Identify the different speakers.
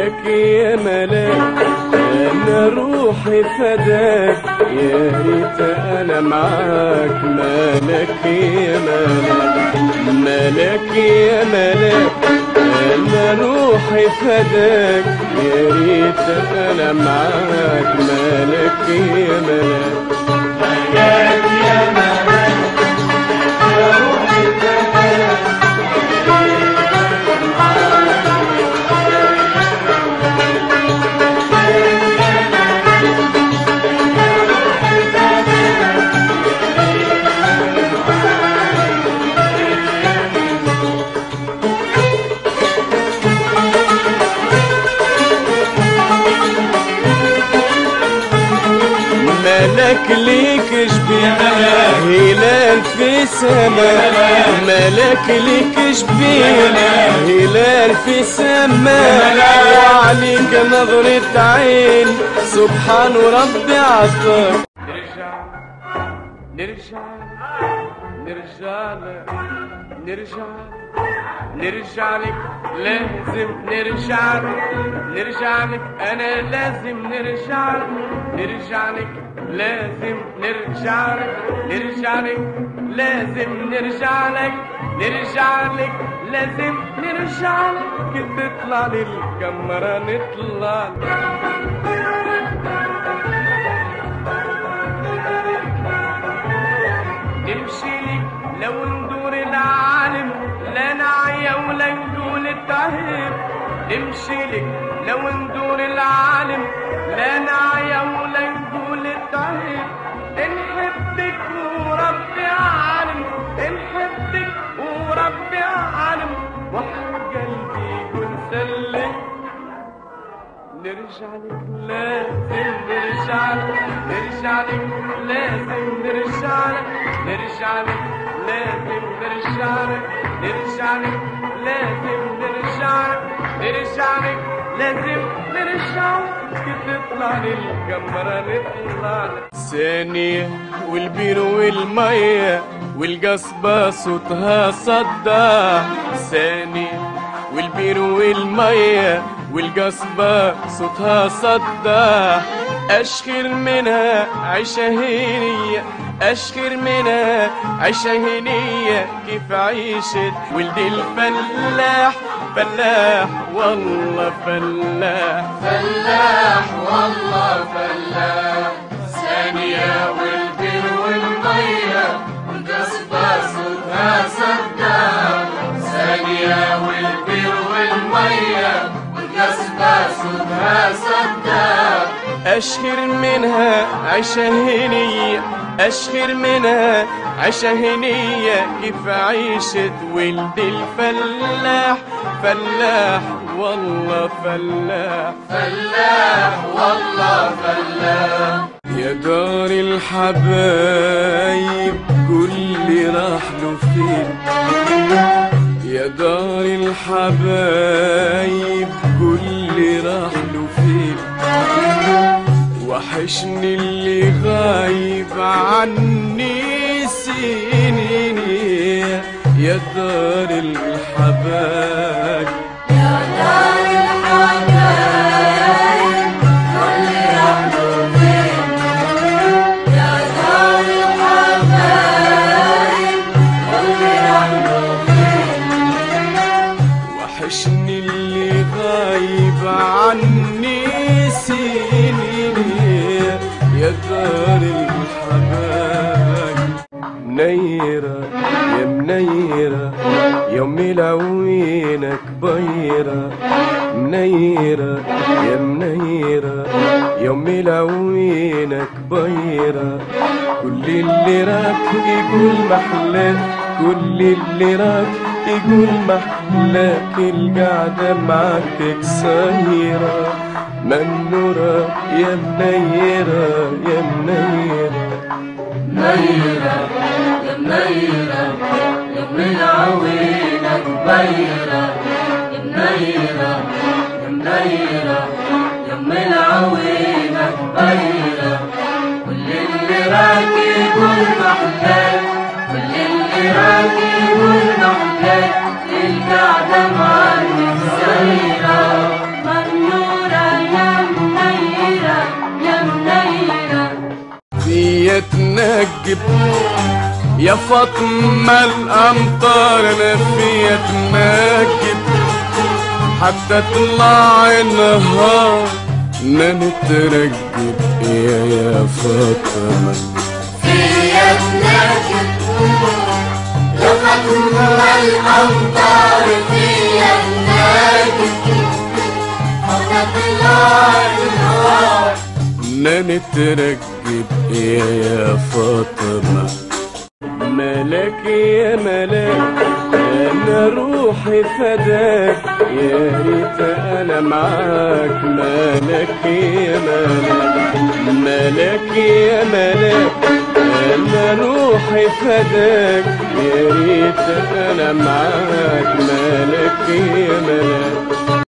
Speaker 1: مالك يا ملاك انا روحي فداك يا ريت انا معاك. مالك يا ملاك مالك يا ملاك انا روحي فداك يا ريت انا معاك. مالك يا ملاك
Speaker 2: ملاك يا ملاك يا روحي فداك
Speaker 1: مالك ليك جبين هلال في سما. مالك ليك جبين هلال في سما وعليك نظرة عين سبحان ربي عطاك. نرجع لك لازم نرجع لك انا لازم نرجع لك لازم نرجع لك لازم نرجع لك لازم نرجع لك. تطلع للكاميرا نطلع نمشي لك لو ندور العالم لا نعيا ولا نقول التعهيب. نمشي لك لو ندور العالم لا نعيا ولا نقول التعهيب. نحبك وربي عالم نحبك وربي عالم وحق قلبي يقول سلم. نرجع لك لازم نرجع لك لازم نرجع لك لازم نرجع لك لازم نرجع لك لازم نرجع تطلع للكاميرا نطلع. ثانية والبير والمية والقصبة صوتها صدع. ثانية والبير والمية والقصبة صوتها صدع. أشخر منها عيشة هنية أشخر منها عيشة هنية كيف عيشت ولد الفلاح. فلاح والله فلاح
Speaker 2: والله فلاح. ثانية والبير والمية والقصبة صوتها صدع. ثانية والبير والمية والقصبة صوتها صدع.
Speaker 1: أشخر منها عيشة هنية أشخر منها عيشة هنية كيف عيشت ولد الفلاح. فلاح والله فلاح
Speaker 2: والله فلاح.
Speaker 1: يا دار الحبايب كل راح له فين. يا دار الحبايب كل راح له فين. وحشني اللي غايب عني سنين. يا دار الحبايب
Speaker 2: يا دار الحبايب كل راح له فين. يا دار الحبايب كل راح له فين.
Speaker 1: وحشني اللي غايب عني سنين. يا دار الحبايب منيرة يا منيرة يوم العوينك بيرة. منيرة يا منيرة يوم العوينك بيرة. كل اللي راك يقول محلاك كل اللي راك يقول محلاك. القعدة معاك قصيرة منورة يا منيرة يا منيرة.
Speaker 2: منيرة يا منيرة يا من عوينك بيرة. يا منيرة يا منيرة يا من عوينك بيرة. كل اللي راكي يقول محلاك كل اللي راكي يقول محلاك. القعدة معاك سيرة منورة
Speaker 1: فيا تنجب يا فاطمة الأمطار أنا فيا تنجب حتى طلع النهار نترجب يا فاطمة
Speaker 2: فيا تنجب يا فاطمة الأمطار فيا تنجب حتى طلع النهار
Speaker 1: نترجب يا فاطمة ملاك يا ملاك انا روحي فداك يا ريت انا معاك ملاك يا ملاك ملاك يا ملاك انا روحي فداك يا ريت انا معاك ملاك يا ملاك